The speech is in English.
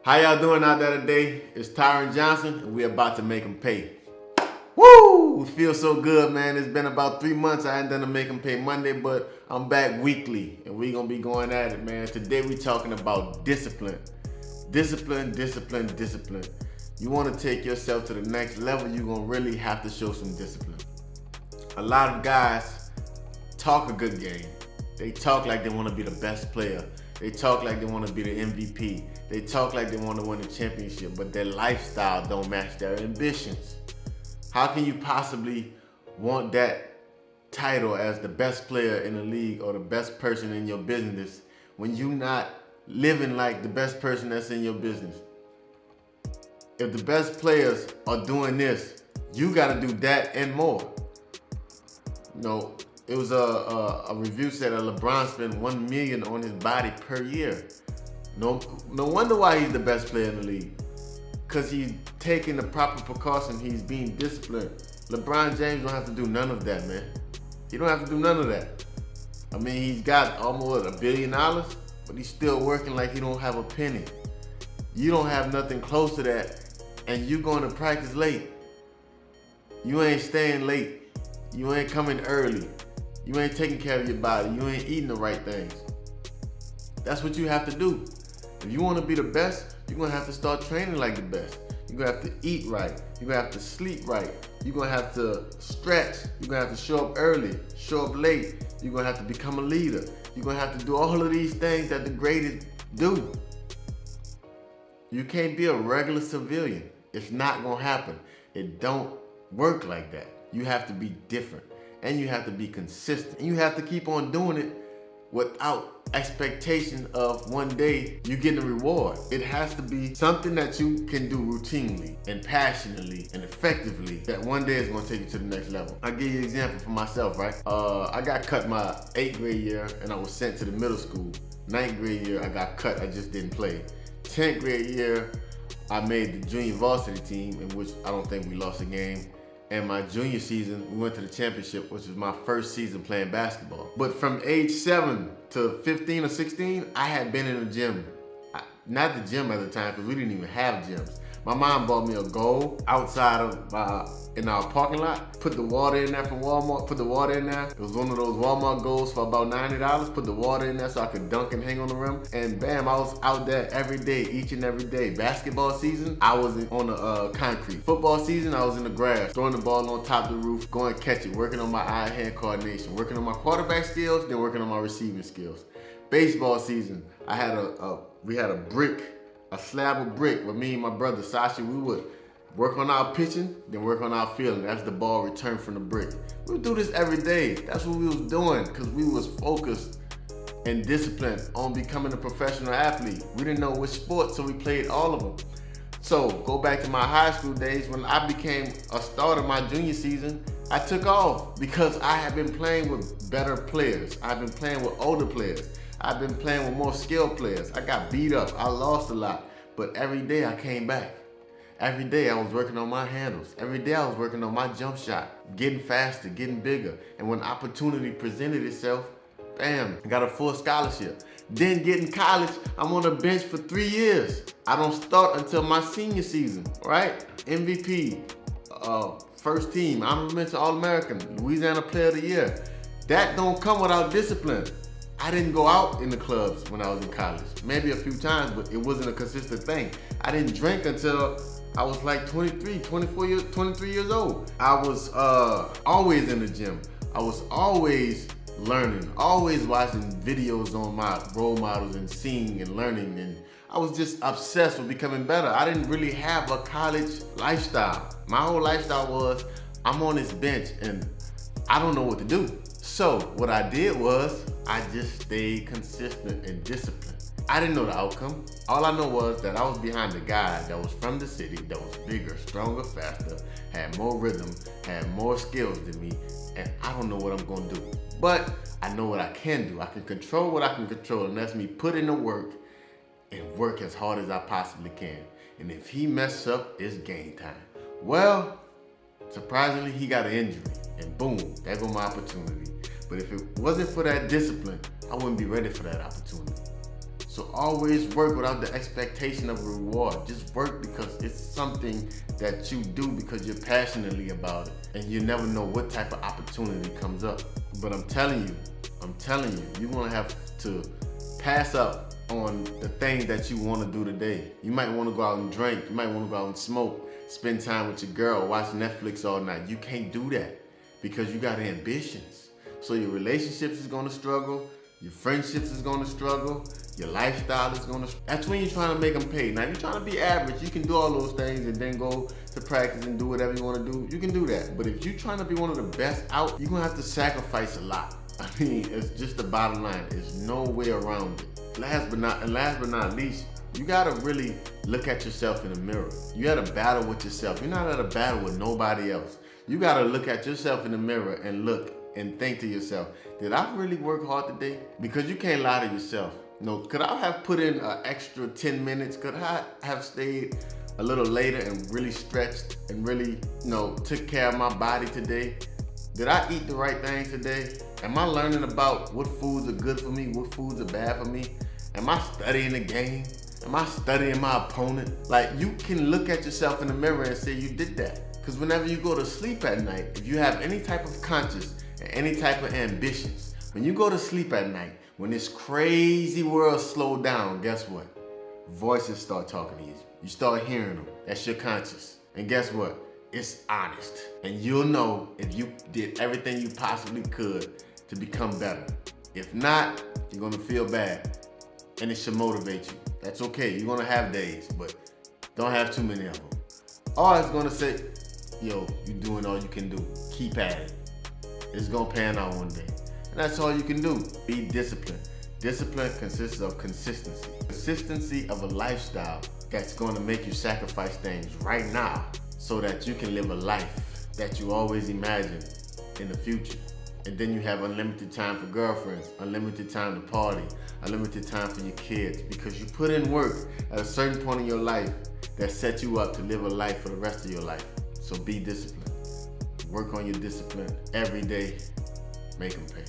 How y'all doing out there today? It's Tyren Johnson, and we're about to make them pay. Woo! It feels so good, man. It's been about 3 months. I ain't done a Make 'em Pay Monday, but I'm back weekly, and we're gonna be going at it, man. Today we talking about discipline. Discipline, discipline, discipline. You wanna take yourself to the next level, you're gonna really have to show some discipline. A lot of guys talk a good game. They talk like they wanna be the best player. They talk like they wanna be the MVP. They talk like they wanna win the championship, but their lifestyle don't match their ambitions. How can you possibly want that title as the best player in the league or the best person in your business when you're not living like the best person that's in your business? If the best players are doing this, you gotta do that and more. You know, it was a review said that LeBron spent $1 million on his body per year. No wonder why he's the best player in the league. Because he's taking the proper precaution, he's being disciplined. LeBron James don't have to do none of that, man. He don't have to do none of that. I mean, he's got almost $1 billion, but he's still working like he don't have a penny. You don't have nothing close to that, and you going to practice late. You ain't staying late. You ain't coming early. You ain't taking care of your body. You ain't eating the right things. That's what you have to do. If you want to be the best, you're going to have to start training like the best. You're going to have to eat right. You're going to have to sleep right. You're going to have to stretch. You're going to have to show up early, show up late. You're going to have to become a leader. You're going to have to do all of these things that the greatest do. You can't be a regular civilian. It's not going to happen. It don't work like that. You have to be different, and you have to be consistent, and you have to keep on doing it without expectation of one day you getting a reward. It has to be something that you can do routinely and passionately and effectively that one day is going to take you to the next level. I'll give you an example for myself, right? I got cut my 8th grade year and I was sent to the middle school. 9th grade year I got cut, I just didn't play. 10th grade year I made the junior varsity team, in which I don't think we lost a game. And my junior season, we went to the championship, which was my first season playing basketball. But from age 7 to 15 or 16, I had been in the gym. Not the gym at the time, because we didn't even have gyms. My mom bought me a goal outside of in our parking lot. Put the water in there from Walmart. Put the water in there. It was one of those Walmart goals for about $90. Put the water in there so I could dunk and hang on the rim. And bam, I was out there every day, each and every day. Basketball season, I was on the concrete. Football season, I was in the grass, throwing the ball on top of the roof, going catch it, working on my eye-hand coordination, working on my quarterback skills, then working on my receiving skills. Baseball season, I had we had a slab of brick with me and my brother Sasha. We would work on our pitching, then work on our fielding. That's the ball returned from the brick. We would do this every day. That's what we was doing, because we was focused and disciplined on becoming a professional athlete. We didn't know which sport, so we played all of them. So go back to my high school days. When I became a starter my junior season, I took off because I had been playing with better players. I've been playing with older players. I've been playing with more skilled players. I got beat up, I lost a lot, but every day I came back. Every day I was working on my handles. Every day I was working on my jump shot, getting faster, getting bigger. And when opportunity presented itself, bam, I got a full scholarship. Then get in college, I'm on the bench for 3 years. I don't start until my senior season, right? MVP, first team, honorable mention All-American, Louisiana Player of the Year. That don't come without discipline. I didn't go out in the clubs when I was in college. Maybe a few times, but it wasn't a consistent thing. I didn't drink until I was like 23 years old. I was always in the gym. I was always learning, always watching videos on my role models and seeing and learning. And I was just obsessed with becoming better. I didn't really have a college lifestyle. My whole lifestyle was, I'm on this bench and I don't know what to do. So what I did was, I just stayed consistent and disciplined. I didn't know the outcome. All I know was that I was behind a guy that was from the city, that was bigger, stronger, faster, had more rhythm, had more skills than me, and I don't know what I'm gonna do. But I know what I can do. I can control what I can control, and that's me put in the work and work as hard as I possibly can. And if he messes up, it's game time. Well, surprisingly, he got an injury, and boom, there goes my opportunity. But if it wasn't for that discipline, I wouldn't be ready for that opportunity. So always work without the expectation of a reward. Just work because it's something that you do because you're passionately about it. And you never know what type of opportunity comes up. But I'm telling you, you're gonna have to pass up on the things that you wanna do today. You might wanna go out and drink, you might wanna go out and smoke, spend time with your girl, watch Netflix all night. You can't do that because you got ambitions. So your relationships is gonna struggle, your friendships is gonna struggle, your lifestyle is gonna struggle. That's when you're trying to make them pay. Now, if you're trying to be average, you can do all those things and then go to practice and do whatever you wanna do. You can do that. But if you're trying to be one of the best out, you're gonna have to sacrifice a lot. I mean, it's just the bottom line. There's no way around it. Last but not least, you gotta really look at yourself in the mirror. You had a battle with yourself. You're not at a battle with nobody else. You gotta look at yourself in the mirror and look and think to yourself, did I really work hard today? Because you can't lie to yourself. No, could I have put in an extra 10 minutes? Could I have stayed a little later and really stretched and really, took care of my body today? Did I eat the right things today? Am I learning about what foods are good for me, what foods are bad for me? Am I studying the game? Am I studying my opponent? Like, you can look at yourself in the mirror and say you did that. Because whenever you go to sleep at night, if you have any type of conscience and any type of ambitions, when you go to sleep at night, when this crazy world slow down, guess what? Voices start talking to you. You start hearing them. That's your conscience. And guess what? It's honest. And you'll know if you did everything you possibly could to become better. If not, you're gonna feel bad. And it should motivate you. That's okay. You're gonna have days, but don't have too many of them. All it's gonna say, yo, you're doing all you can do. Keep at it. It's gonna pan out one day. And that's all you can do. Be disciplined. Discipline consists of consistency. Consistency of a lifestyle that's gonna make you sacrifice things right now so that you can live a life that you always imagined in the future. And then you have unlimited time for girlfriends, unlimited time to party, unlimited time for your kids, because you put in work at a certain point in your life that sets you up to live a life for the rest of your life. So be disciplined. Work on your discipline every day. Make them pay.